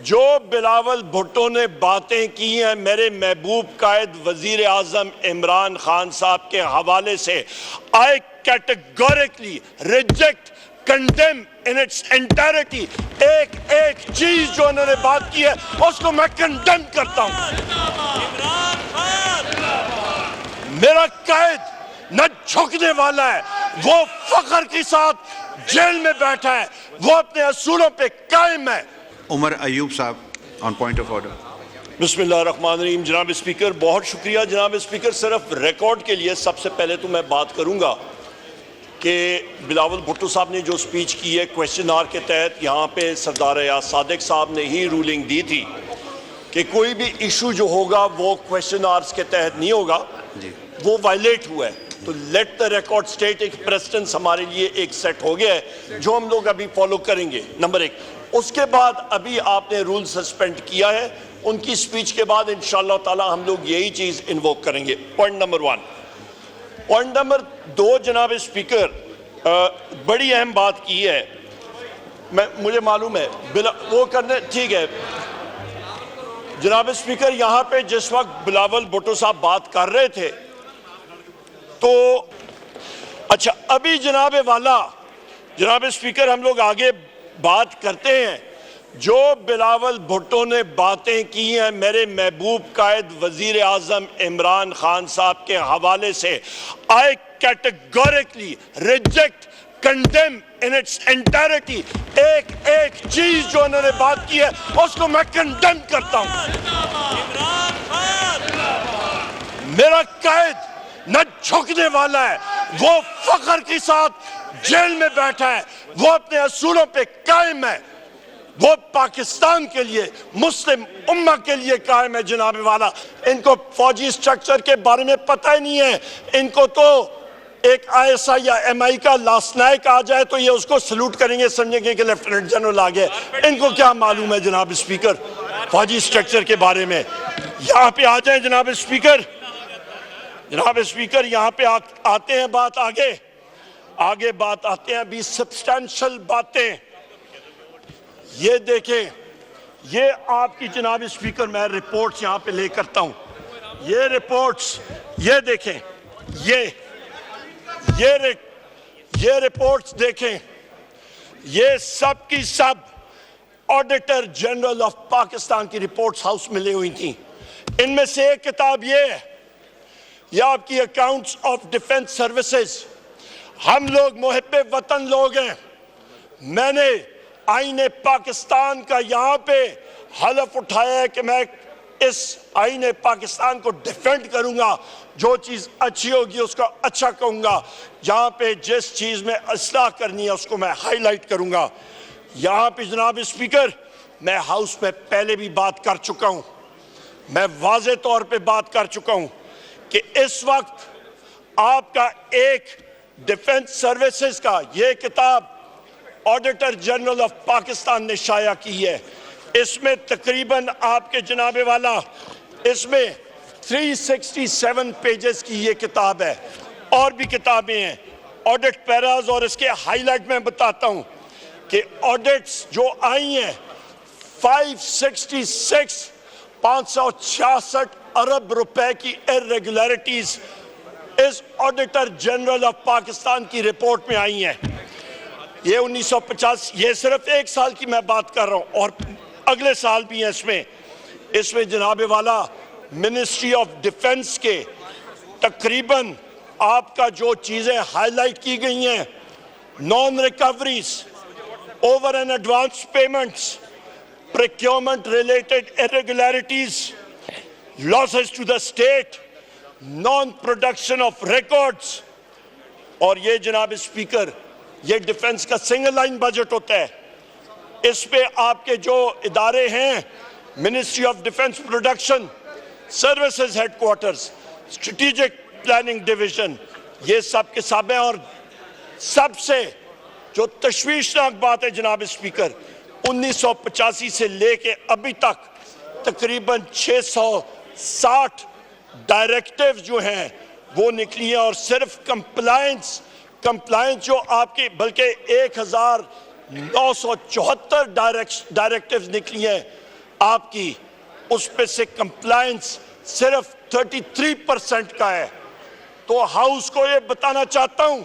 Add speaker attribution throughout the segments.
Speaker 1: जो बिलावल भुट्टो ने बातें की हैं मेरे महबूब कायद वजीर आजम इमरान खान साहब के हवाले से, I categorically reject, condemn in its entirety. एक एक चीज जो उन्होंने बात की है उसको मैं कंडेम करता हूं। मेरा कायद न झुकने वाला है, वो फख्र के साथ जेल में बैठा है, वो अपने असूलों पे कायम है।
Speaker 2: उमर अयूब साहब ऑन पॉइंट ऑफ ऑर्डर।
Speaker 1: बिस्मिल्लाहिर्रहमानिर्रहीम। जनाब स्पीकर, बहुत शुक्रिया। जनाब स्पीकर, सिर्फ रिकॉर्ड के लिए सबसे पहले तो मैं बात करूंगा कि बिलावल भुट्टो साहब ने जो स्पीच की है क्वेश्चन आवर के तहत, यहाँ पे सरदार या सादिक साहब ने ही रूलिंग दी थी कि कोई भी इशू जो होगा वो क्वेश्चन आवर्स के तहत नहीं होगा, वो वायलेट हुआ है। तो लेट द रिकॉर्ड स्टेट, एक प्रेसिडेंस हमारे लिए एक सेट हो गया है जो हम लोग अभी फॉलो करेंगे, नंबर एक। उसके बाद अभी आपने रूल सस्पेंड किया है, उनकी स्पीच के बाद इंशाअल्लाह ताला हम लोग यही चीज़ इन्वोक करेंगे। Point number 1। पॉइंट नंबर 2, जनाब स्पीकर, बड़ी अहम बात की है, मुझे मालूम है वो करने, ठीक है जनाब स्पीकर। यहाँ पे जिस वक्त बिलावल भुट्टो साहब बात कर रहे थे तो अच्छा, अभी जनाब वाला, जनाब स्पीकर, हम लोग आगे बात करते हैं। जो बिलावल भुट्टो ने बातें की हैं मेरे महबूब कायद वजीर आजम इमरान खान साहब के हवाले से, I categorically reject, condemn in its entirety. एक एक चीज जो उन्होंने बात की है उसको मैं कंडेम करता हूं। मेरा कायद न झुकने वाला है, वो फख्र के साथ जेल में बैठा है, वो अपने असूलों पे कायम है, वो पाकिस्तान के लिए, मुस्लिम उम्मा के लिए कायम है। जनाब वाला, इनको फौजी स्ट्रक्चर के बारे में पता ही नहीं है। इनको तो एक ISI या MI का लास्ट नायक आ जाए तो ये उसको सल्यूट करेंगे, समझेंगे कि लेफ्टिनेंट जनरल आ गए। इनको क्या मालूम है जनाब स्पीकर फौजी स्ट्रक्चर के बारे में। यहाँ पे आ जाए जनाब स्पीकर, जनाब स्पीकर, यहाँ पे आते हैं, बात आगे बात आते हैं अभी सब्सटेंशियल बातें। ये देखें, ये आपकी जनाब स्पीकर मैं रिपोर्ट्स यहाँ पे ले करता हूँ, ये रिपोर्ट्स, ये देखें, ये रिपोर्ट्स देखें, ये सब की सब ऑडिटर जनरल ऑफ पाकिस्तान की रिपोर्ट्स हाउस में ली हुई थी। इनमें से एक किताब ये है, ये आपकी अकाउंट्स ऑफ डिफेंस सर्विसेज। हम लोग मुहिब्बे वतन लोग हैं। मैंने आईने पाकिस्तान का यहाँ पे हलफ उठाया है कि मैं इस आईने पाकिस्तान को डिफेंड करूंगा, जो चीज़ अच्छी होगी उसको अच्छा कहूँगा, जहाँ पे जिस चीज़ में इस्लाह करनी है उसको मैं हाईलाइट करूँगा। यहाँ पे जनाब स्पीकर, मैं हाउस में पहले भी बात कर चुका हूँ, मैं वाज़े तौर पे बात कर चुका हूँ कि इस वक्त आपका एक डिफेंस सर्विसेज का ये किताब ऑडिटर जनरल ऑफ पाकिस्तान ने शाया की है। इसमें तकरीबन आपके जनाबे वाला, इसमें 367 पेजेस की ये किताब है। और भी किताबें हैं, ऑडिट पैराज, और इसके हाईलाइट में बताता हूँ कि ऑडिट्स जो आई हैं 566 अरब रुपए की इरेगुलरिटीज इस ऑडिटर जनरल ऑफ पाकिस्तान की रिपोर्ट में आई हैं। ये 1950, ये सिर्फ एक साल की मैं बात कर रहा हूँ, और अगले साल भी हैं इसमें जनाबे वाला मिनिस्ट्री ऑफ डिफेंस के तकरीबन आपका जो चीज़ें हाईलाइट की गई हैं, non recoveries, over and advance payments, procurement related irregularities, losses to the state, non production of records. और ये जनाब स्पीकर, ये डिफेंस का सिंगल लाइन बजट होता है। इस पे आपके जो इदारे हैं, ministry of defence production, services headquarters, strategic planning division, ये सब के सब हैं। और सबसे जो तशवीशनाक बात है जनाब स्पीकर, 1985 से लेके अभी तक तकरीबन 660 डायरेक्टिव जो हैं वो निकली हैं, और सिर्फ कंप्लायंस जो आपकी, बल्कि 1974 डायरेक्टिव्स निकली हैं आपकी उस पे से कंप्लायंस सिर्फ 33% का है। तो हाउस को ये बताना चाहता हूं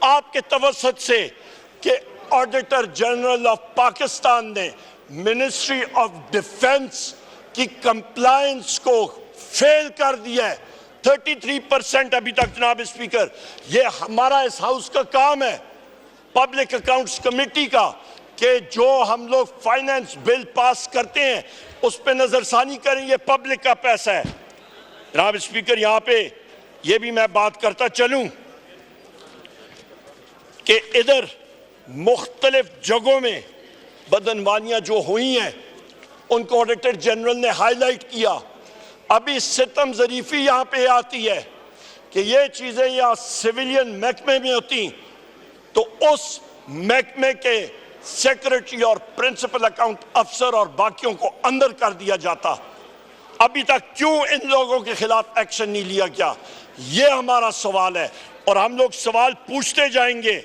Speaker 1: आपके तवसत से कि ऑडिटर जनरल ऑफ पाकिस्तान ने मिनिस्ट्री ऑफ डिफेंस की कंप्लायंस को फेल कर दिया है। 33% अभी तक जनाब स्पीकर, ये हमारा इस हाउस का काम है, पब्लिक अकाउंट्स कमेटी का, कि जो हम लोग फाइनेंस बिल पास करते हैं उस पर नजरसानी करें। ये पब्लिक का पैसा है जनाब स्पीकर। यहां पे ये भी मैं बात करता चलूं कि इधर मुख्तलिफ जगहों में बदनवानियां जो हुई हैं उनको ऑडिटर जनरल ने हाईलाइट किया। अभी सितम ज़रीफ़ी यहाँ पे आती है कि ये चीज़ें यहाँ सिविलियन महकमे में होती तो उस महकमे के सेक्रेटरी और प्रिंसिपल अकाउंट अफसर और बाकियों को अंदर कर दिया जाता। अभी तक क्यों इन लोगों के खिलाफ एक्शन नहीं लिया गया, ये हमारा सवाल है और हम लोग सवाल पूछते जाएंगे।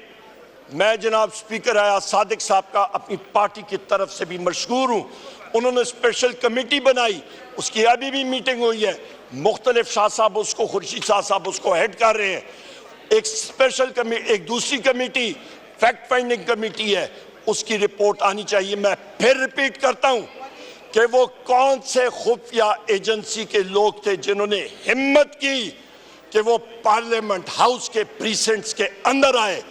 Speaker 1: मैं जनाब स्पीकर आया सादिक साहब का अपनी पार्टी की तरफ से भी मशकूर हूँ। उन्होंने स्पेशल कमेटी बनाई, उसकी अभी भी मीटिंग हुई है। मुख्तलिफ शाह साहब उसको, खुर्शीद शाह साहब उसको हेड कर रहे हैं। एक स्पेशल कमेटी, एक दूसरी कमेटी फैक्ट फाइंडिंग कमेटी है, उसकी रिपोर्ट आनी चाहिए। मैं फिर रिपीट करता हूँ कि वो कौन से खुफिया एजेंसी के लोग थे जिन्होंने हिम्मत की कि वो पार्लियामेंट हाउस के प्रीसेंट्स के अंदर आए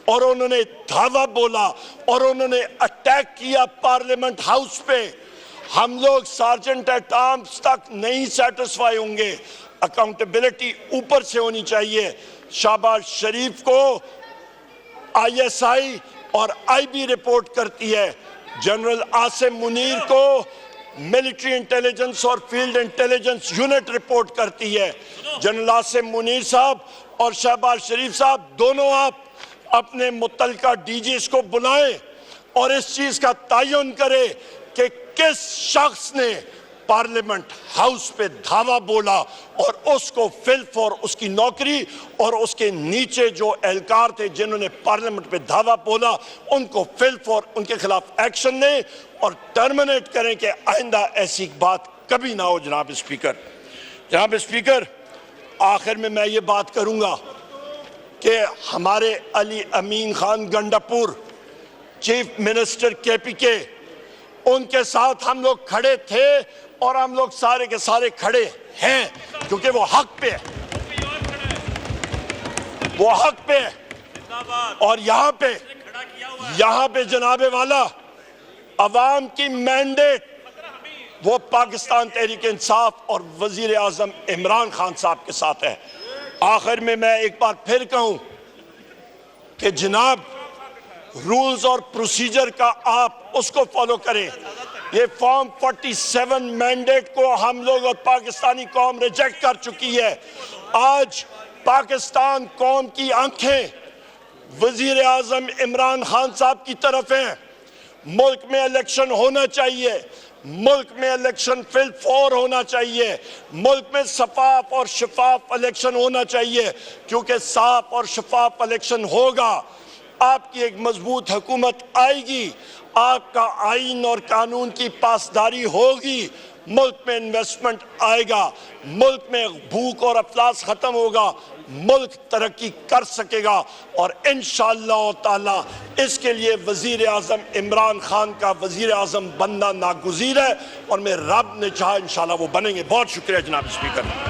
Speaker 1: और उन्होंने धावा बोला और उन्होंने अटैक किया पार्लियामेंट हाउस पे। हम लोग सार्जेंट एट आर्म्स तक नहीं सेटिस्फाई होंगे, अकाउंटेबिलिटी ऊपर से होनी चाहिए। शहबाज शरीफ को ISI और IB रिपोर्ट करती है, जनरल आसिम मुनीर को मिलिट्री इंटेलिजेंस और फील्ड इंटेलिजेंस यूनिट रिपोर्ट करती है। जनरल आसिम मुनीर साहब और शहबाज शरीफ साहब दोनों आप अपने मुतल्लिका DGs को बुलाएं और इस चीज का तयन करें कि किस शख्स ने पार्लियामेंट हाउस पे धावा बोला और उसको फिल फॉर उसकी नौकरी और उसके नीचे जो एहलकार थे जिन्होंने पार्लियामेंट पे धावा बोला उनको फिल फॉर उनके खिलाफ एक्शन लें और टर्मिनेट करें कि आइंदा ऐसी बात कभी ना हो। जनाब स्पीकर, आखिर में मैं ये बात करूंगा कि हमारे Ali Amin Khan Gandapur chief minister KPK, उनके साथ हम लोग खड़े थे और हम लोग सारे के सारे खड़े हैं क्योंकि वो हक पे है, वो हक पे है। और यहाँ पे जनाबे वाला अवाम की मैंडेट वो पाकिस्तान तहरीक इंसाफ और वजीर आजम इमरान खान साहब के साथ है। आखिर में मैं एक बार फिर कहूं कि जनाब रूल्स और प्रोसीजर का आप उसको फॉलो करें। ये फॉर्म 47 मैंडेट को हम लोग और पाकिस्तानी कौम रिजेक्ट कर चुकी है। आज पाकिस्तान कौम की आंखें वजीर आजम इमरान खान साहब की तरफ हैं। मुल्क में इलेक्शन होना चाहिए, मुल्क में इलेक्शन फिल फॉर होना चाहिए, मुल्क में शफाफ और शफाफ इलेक्शन होना चाहिए, क्योंकि साफ और शफाफ इलेक्शन होगा आपकी एक मजबूत हुकूमत आएगी, आपका आइन और कानून की पासदारी होगी, मुल्क में इन्वेस्टमेंट आएगा, मुल्क में भूख और अफलास खत्म होगा, मुल्क तरक्की कर सकेगा। और इंशाअल्लाह ताला इसके लिए वजीर आजम इमरान खान का वजीर आजम बनना नागुज़ीर है और मैं रब ने चाहा इंशाअल्लाह वो बनेंगे। बहुत शुक्रिया जनाब स्पीकर।